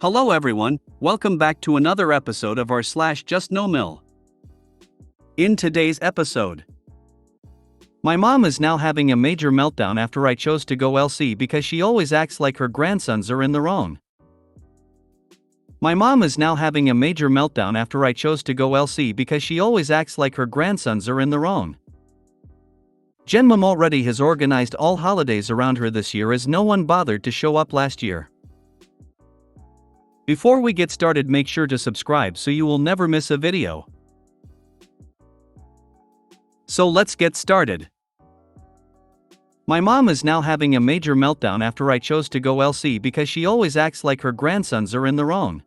Hello everyone, welcome back to another episode of our /justNoMIL. In today's episode, my mom is now having a major meltdown after I chose to go LC because she always acts like her grandsons are in the wrong. My mom is now having a major meltdown after I chose to go LC because she always acts like her grandsons are in the wrong. Mom already has organized all holidays around her this year as no one bothered to show up last year. Before we get started, make sure to subscribe so you will never miss a video. So let's get started. My mom is now having a major meltdown after I chose to go LC because she always acts like her grandsons are in the wrong.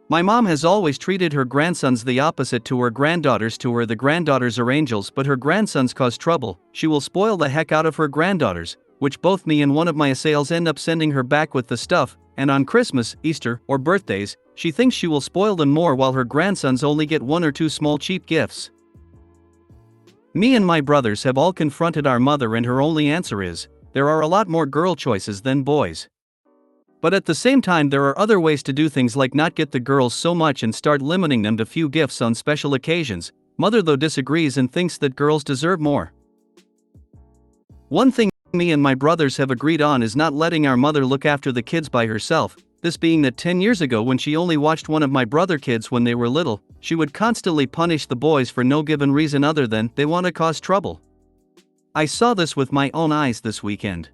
My mom has always treated her grandsons the opposite to her granddaughters. To her, the granddaughters are angels, but her grandsons cause trouble. She will spoil the heck out of her granddaughters, which both me and one of my assales end up sending her back with the stuff, and on Christmas, Easter, or birthdays, she thinks she will spoil them more while her grandsons only get one or two small cheap gifts. Me and my brothers have all confronted our mother, and her only answer is, there are a lot more girl choices than boys. But at the same time, there are other ways to do things, like not get the girls so much and start limiting them to few gifts on special occasions. Mother though disagrees and thinks that girls deserve more. One thing me and my brothers have agreed on is not letting our mother look after the kids by herself, this being that 10 years ago, when she only watched one of my brother kids when they were little, she would constantly punish the boys for no given reason other than they want to cause trouble. I saw this with my own eyes this weekend.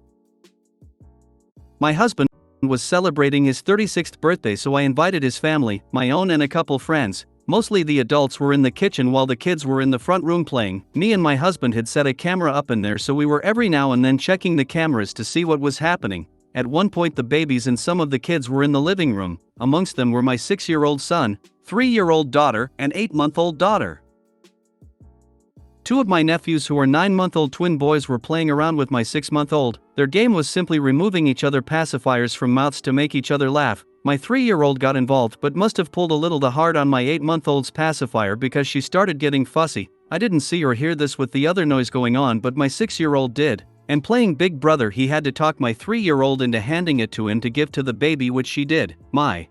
My husband was celebrating his 36th birthday, so I invited his family, my own and a couple friends. Mostly the adults were in the kitchen while the kids were in the front room playing. Me and my husband had set a camera up in there, so we were every now and then checking the cameras to see what was happening. At one point, the babies and some of the kids were in the living room. Amongst them were my 6-year-old son, 3-year-old daughter, and 8-month-old daughter. Two of my nephews, who are 9-month-old twin boys, were playing around with my 6-month-old. Their game was simply removing each other pacifiers from mouths to make each other laugh. My 3-year-old got involved but must have pulled a little too hard on my 8-month-old's pacifier because she started getting fussy. I didn't see or hear this with the other noise going on, but my 6-year-old did. And playing Big Brother, he had to talk my 3-year-old into handing it to him to give to the baby, which she did. My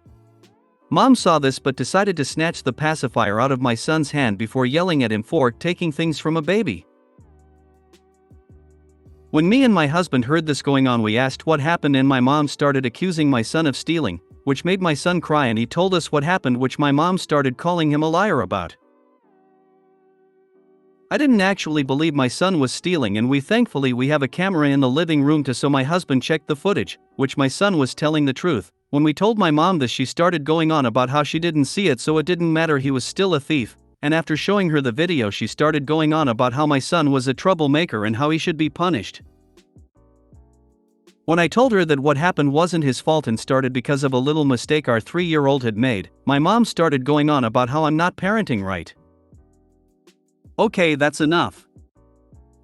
mom saw this but decided to snatch the pacifier out of my son's hand before yelling at him for taking things from a baby. When me and my husband heard this going on, we asked what happened, and my mom started accusing my son of stealing, which made my son cry, and he told us what happened, which my mom started calling him a liar about. I didn't actually believe my son was stealing, and we have a camera in the living room so my husband checked the footage, which my son was telling the truth. When we told my mom this, she started going on about how she didn't see it, so it didn't matter, he was still a thief. And after showing her the video, she started going on about how my son was a troublemaker and how he should be punished. When I told her that what happened wasn't his fault and started because of a little mistake our 3-year-old had made, my mom started going on about how I'm not parenting right. Okay, that's enough.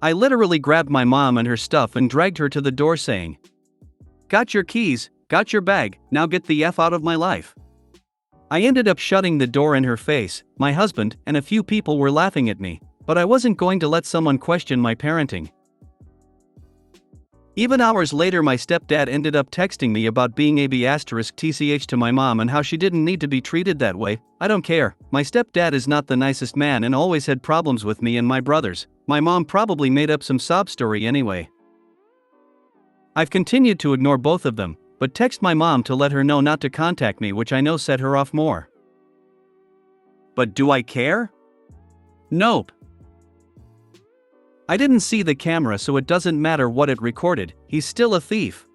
I literally grabbed my mom and her stuff and dragged her to the door, saying, "Got your keys, got your bag, now get the F out of my life." I ended up shutting the door in her face. My husband and a few people were laughing at me, but I wasn't going to let someone question my parenting. Even hours later, my stepdad ended up texting me about being *TCH to my mom and how she didn't need to be treated that way. I don't care. My stepdad is not the nicest man and always had problems with me and my brothers. My mom probably made up some sob story anyway. I've continued to ignore both of them, but text my mom to let her know not to contact me, which I know set her off more. But do I care? Nope. I didn't see the camera, so it doesn't matter what it recorded, he's still a thief.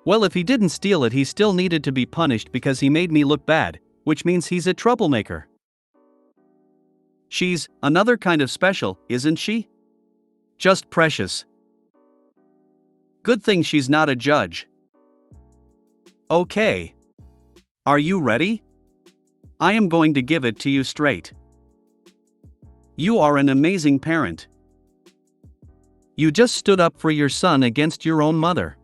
Well, if he didn't steal it, he still needed to be punished because he made me look bad, which means he's a troublemaker. She's another kind of special, isn't she? Just precious. Good thing she's not a judge. Okay. Are you ready? I am going to give it to you straight. You are an amazing parent. You just stood up for your son against your own mother.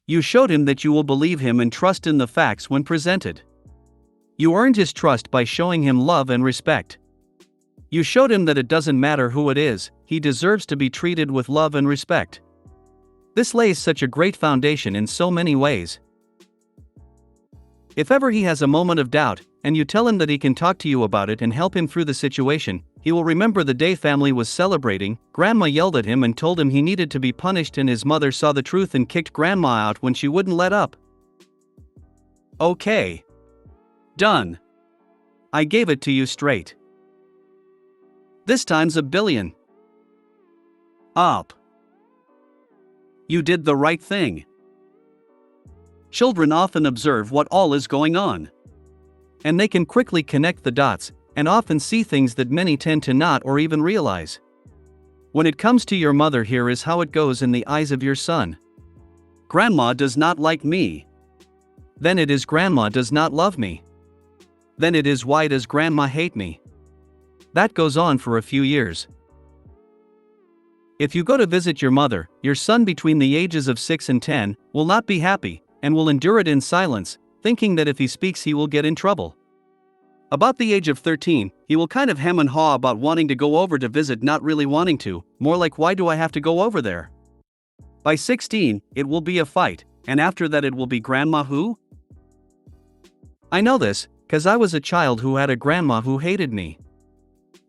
You showed him that you will believe him and trust in the facts when presented. You earned his trust by showing him love and respect. You showed him that it doesn't matter who it is, he deserves to be treated with love and respect. This lays such a great foundation in so many ways. If ever he has a moment of doubt, and you tell him that he can talk to you about it and help him through the situation, he will remember the day family was celebrating. Grandma yelled at him and told him he needed to be punished, and his mother saw the truth and kicked Grandma out when she wouldn't let up. Okay. Done. I gave it to you straight. This time's a billion. Up. You did the right thing. Children often observe what all is going on. And they can quickly connect the dots, and often see things that many tend to not or even realize. When it comes to your mother, here is how it goes in the eyes of your son. Grandma does not like me. Then it is Grandma does not love me. Then it is why does Grandma hate me? That goes on for a few years. If you go to visit your mother, your son between the ages of 6 and 10 will not be happy, and will endure it in silence, thinking that if he speaks he will get in trouble. About the age of 13, he will kind of hem and haw about wanting to go over to visit, not really wanting to, more like why do I have to go over there? By 16, it will be a fight, and after that it will be Grandma who? I know this, 'cause I was a child who had a grandma who hated me.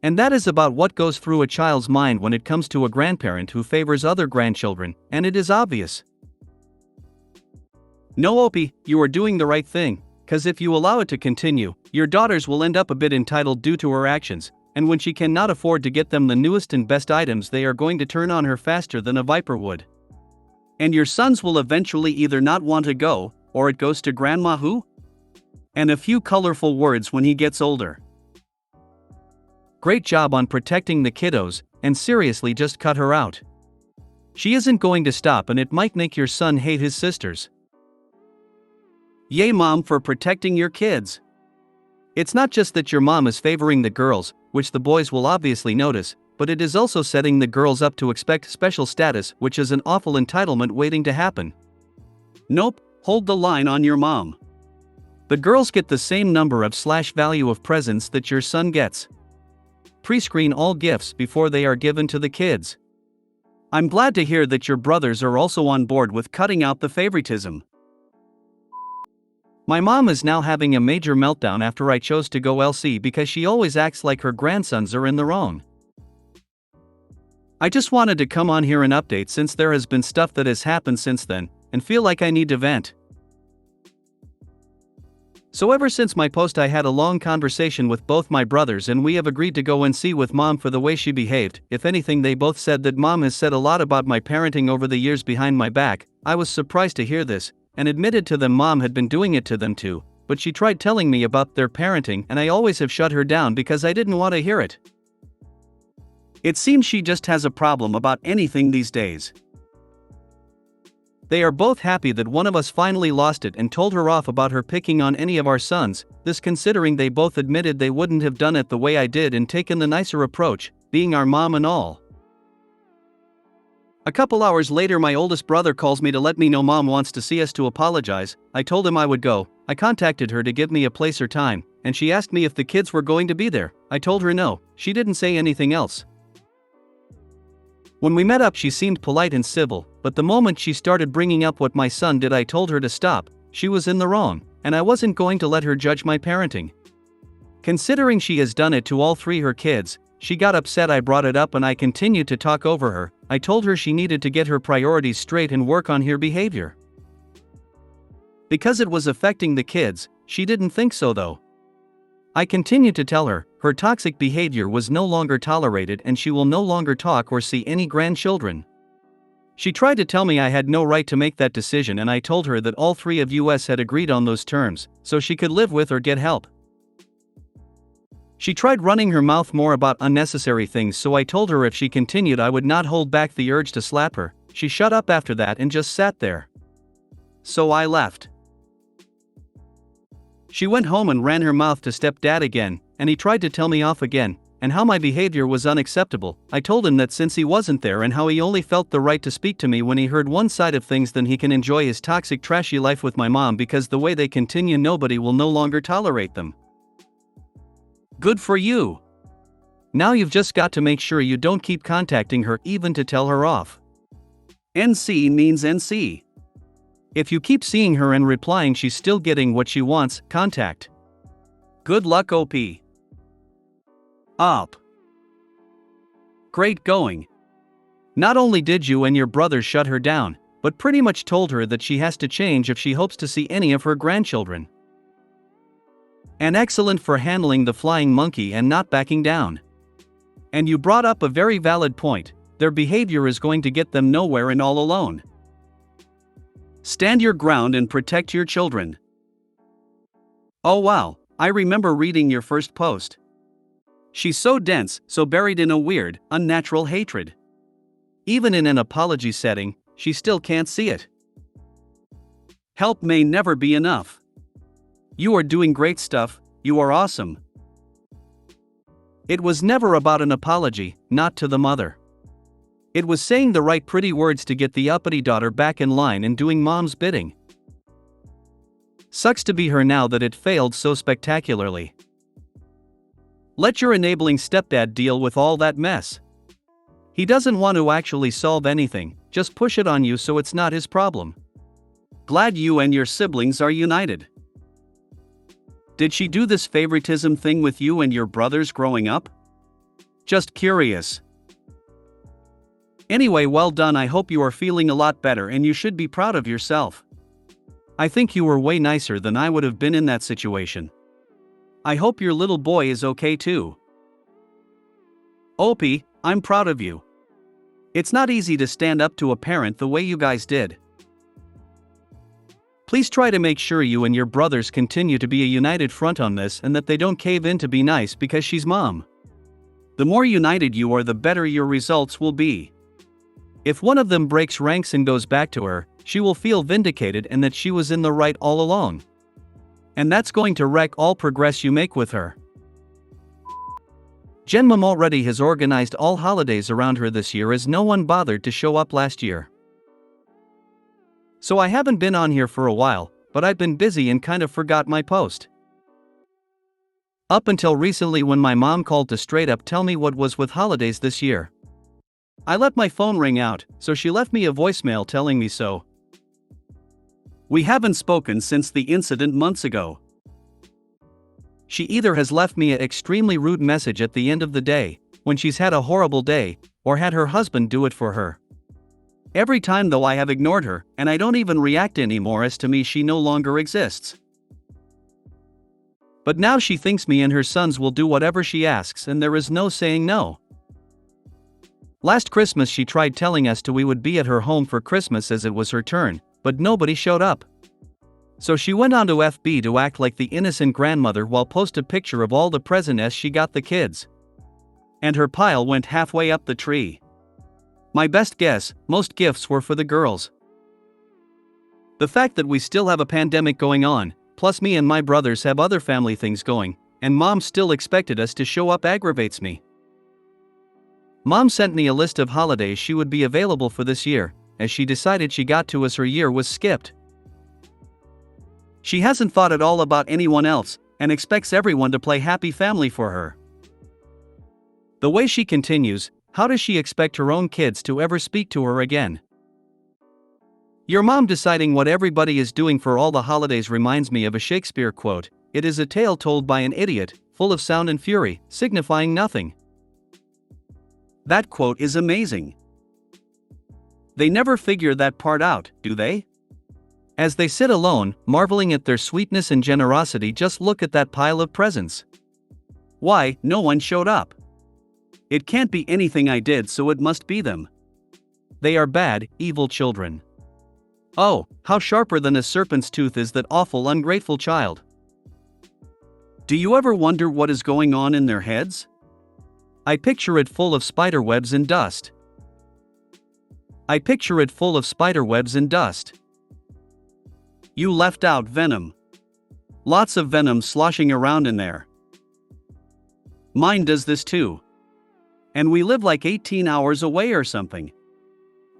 And that is about what goes through a child's mind when it comes to a grandparent who favors other grandchildren, and it is obvious. No, Opie, you are doing the right thing, 'cause if you allow it to continue, your daughters will end up a bit entitled due to her actions, and when she cannot afford to get them the newest and best items, they are going to turn on her faster than a viper would. And your sons will eventually either not want to go, or it goes to Grandma who? And a few colorful words when he gets older. Great job on protecting the kiddos, and seriously just cut her out. She isn't going to stop, and it might make your son hate his sisters. Yay, Mom, for protecting your kids. It's not just that your mom is favoring the girls, which the boys will obviously notice, but it is also setting the girls up to expect special status, which is an awful entitlement waiting to happen. Nope, hold the line on your mom. The girls get the same number of /value of presents that your son gets. Pre-screen all gifts before they are given to the kids. I'm glad to hear that your brothers are also on board with cutting out the favoritism. My mom is now having a major meltdown after I chose to go LC because she always acts like her grandsons are in the wrong. I just wanted to come on here and update since there has been stuff that has happened since then, and feel like I need to vent. So ever since my post I had a long conversation with both my brothers, and we have agreed to go and see with Mom for the way she behaved. If anything, they both said that Mom has said a lot about my parenting over the years behind my back. I was surprised to hear this, and admitted to them Mom had been doing it to them too, but she tried telling me about their parenting and I always have shut her down because I didn't want to hear it. It seems she just has a problem about anything these days. They are both happy that one of us finally lost it and told her off about her picking on any of our sons, this considering they both admitted they wouldn't have done it the way I did and taken the nicer approach, being our mom and all. A couple hours later my oldest brother calls me to let me know Mom wants to see us to apologize. I told him I would go. I contacted her to give me a place or time, and she asked me if the kids were going to be there. I told her no. She didn't say anything else. When we met up she seemed polite and civil, but the moment she started bringing up what my son did I told her to stop. She was in the wrong, and I wasn't going to let her judge my parenting. Considering she has done it to all three her kids, she got upset I brought it up and I continued to talk over her. I told her she needed to get her priorities straight and work on her behavior. Because it was affecting the kids, she didn't think so though. I continued to tell her, her toxic behavior was no longer tolerated and she will no longer talk or see any grandchildren. She tried to tell me I had no right to make that decision, and I told her that all three of us had agreed on those terms, so she could live with or get help. She tried running her mouth more about unnecessary things, so I told her if she continued I would not hold back the urge to slap her. She shut up after that and just sat there. So I left. She went home and ran her mouth to stepdad again, and he tried to tell me off again, and how my behavior was unacceptable. I told him that since he wasn't there and how he only felt the right to speak to me when he heard one side of things, then he can enjoy his toxic trashy life with my mom, because the way they continue nobody will no longer tolerate them. Good for you. Now you've just got to make sure you don't keep contacting her even to tell her off. NC means NC. If you keep seeing her and replying she's still getting what she wants, contact. Good luck OP. Up. Great going. Not only did you and your brother shut her down, but pretty much told her that she has to change if she hopes to see any of her grandchildren. And excellent for handling the flying monkey and not backing down. And you brought up a very valid point, their behavior is going to get them nowhere and all alone. Stand your ground and protect your children. Oh wow, I remember reading your first post. She's so dense, so buried in a weird, unnatural hatred. Even in an apology setting, she still can't see it. Help may never be enough. You are doing great stuff, you are awesome. It was never about an apology, not to the mother. It was saying the right pretty words to get the uppity daughter back in line and doing mom's bidding. Sucks to be her now that it failed so spectacularly. Let your enabling stepdad deal with all that mess. He doesn't want to actually solve anything, just push it on you so it's not his problem. Glad you and your siblings are united. Did she do this favoritism thing with you and your brothers growing up? Just curious. Anyway, well done. I hope you are feeling a lot better and you should be proud of yourself. I think you were way nicer than I would have been in that situation. I hope your little boy is okay too. Opie, I'm proud of you. It's not easy to stand up to a parent the way you guys did. Please try to make sure you and your brothers continue to be a united front on this and that they don't cave in to be nice because she's mom. The more united you are, the better your results will be. If one of them breaks ranks and goes back to her, she will feel vindicated and that she was in the right all along. And that's going to wreck all progress you make with her. JustNoMIL already has organized all holidays around her this year as no one bothered to show up last year. So I haven't been on here for a while, but I've been busy and kind of forgot my post. Up until recently when my mom called to straight up tell me what was with holidays this year. I let my phone ring out, so she left me a voicemail telling me so. We haven't spoken since the incident months ago. She either has left me an extremely rude message at the end of the day, when she's had a horrible day, or had her husband do it for her. Every time though I have ignored her, and I don't even react anymore as to me she no longer exists. But now she thinks me and her sons will do whatever she asks and there is no saying no. Last Christmas she tried telling us we would be at her home for Christmas as it was her turn, but nobody showed up. So she went onto FB to act like the innocent grandmother while post a picture of all the presents she got the kids. And her pile went halfway up the tree. My best guess, most gifts were for the girls. The fact that we still have a pandemic going on, plus me and my brothers have other family things going, and mom still expected us to show up aggravates me. Mom sent me a list of holidays she would be available for this year, as she decided she got to as her year was skipped. She hasn't thought at all about anyone else, and expects everyone to play happy family for her. The way she continues, how does she expect her own kids to ever speak to her again? Your mom deciding what everybody is doing for all the holidays reminds me of a Shakespeare quote, "It is a tale told by an idiot, full of sound and fury, signifying nothing." That quote is amazing. They never figure that part out, do they? As they sit alone, marveling at their sweetness and generosity, just look at that pile of presents. Why, no one showed up. It can't be anything I did, so it must be them. They are bad, evil children. Oh, how sharper than a serpent's tooth is that awful ungrateful child. Do you ever wonder what is going on in their heads? I picture it full of spider webs and dust. I picture it full of spider webs and dust. You left out venom. Lots of venom sloshing around in there. Mine does this too. And we live like 18 hours away or something.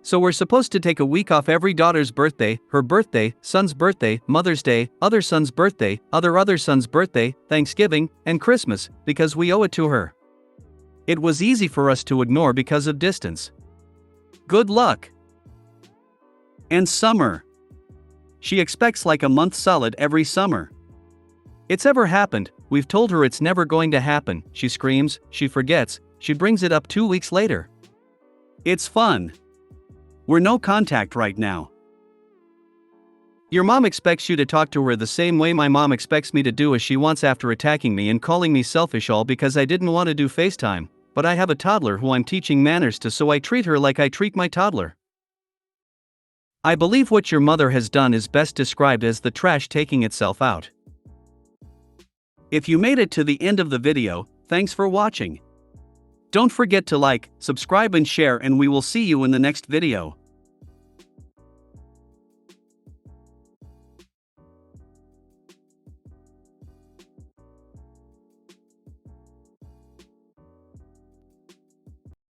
So we're supposed to take a week off every daughter's birthday, her birthday, son's birthday, Mother's Day, other son's birthday, other son's birthday, Thanksgiving, and Christmas, because we owe it to her. It was easy for us to ignore because of distance. Good luck. And summer. She expects like a month solid every summer. It's ever happened, we've told her it's never going to happen, she screams, she forgets, she brings it up 2 weeks later. It's fun. We're no contact right now. Your mom expects you to talk to her the same way my mom expects me to do as she wants after attacking me and calling me selfish all because I didn't want to do FaceTime, but I have a toddler who I'm teaching manners to, so I treat her like I treat my toddler. I believe what your mother has done is best described as the trash taking itself out. If you made it to the end of the video, thanks for watching. Don't forget to like, subscribe and share, and we will see you in the next video.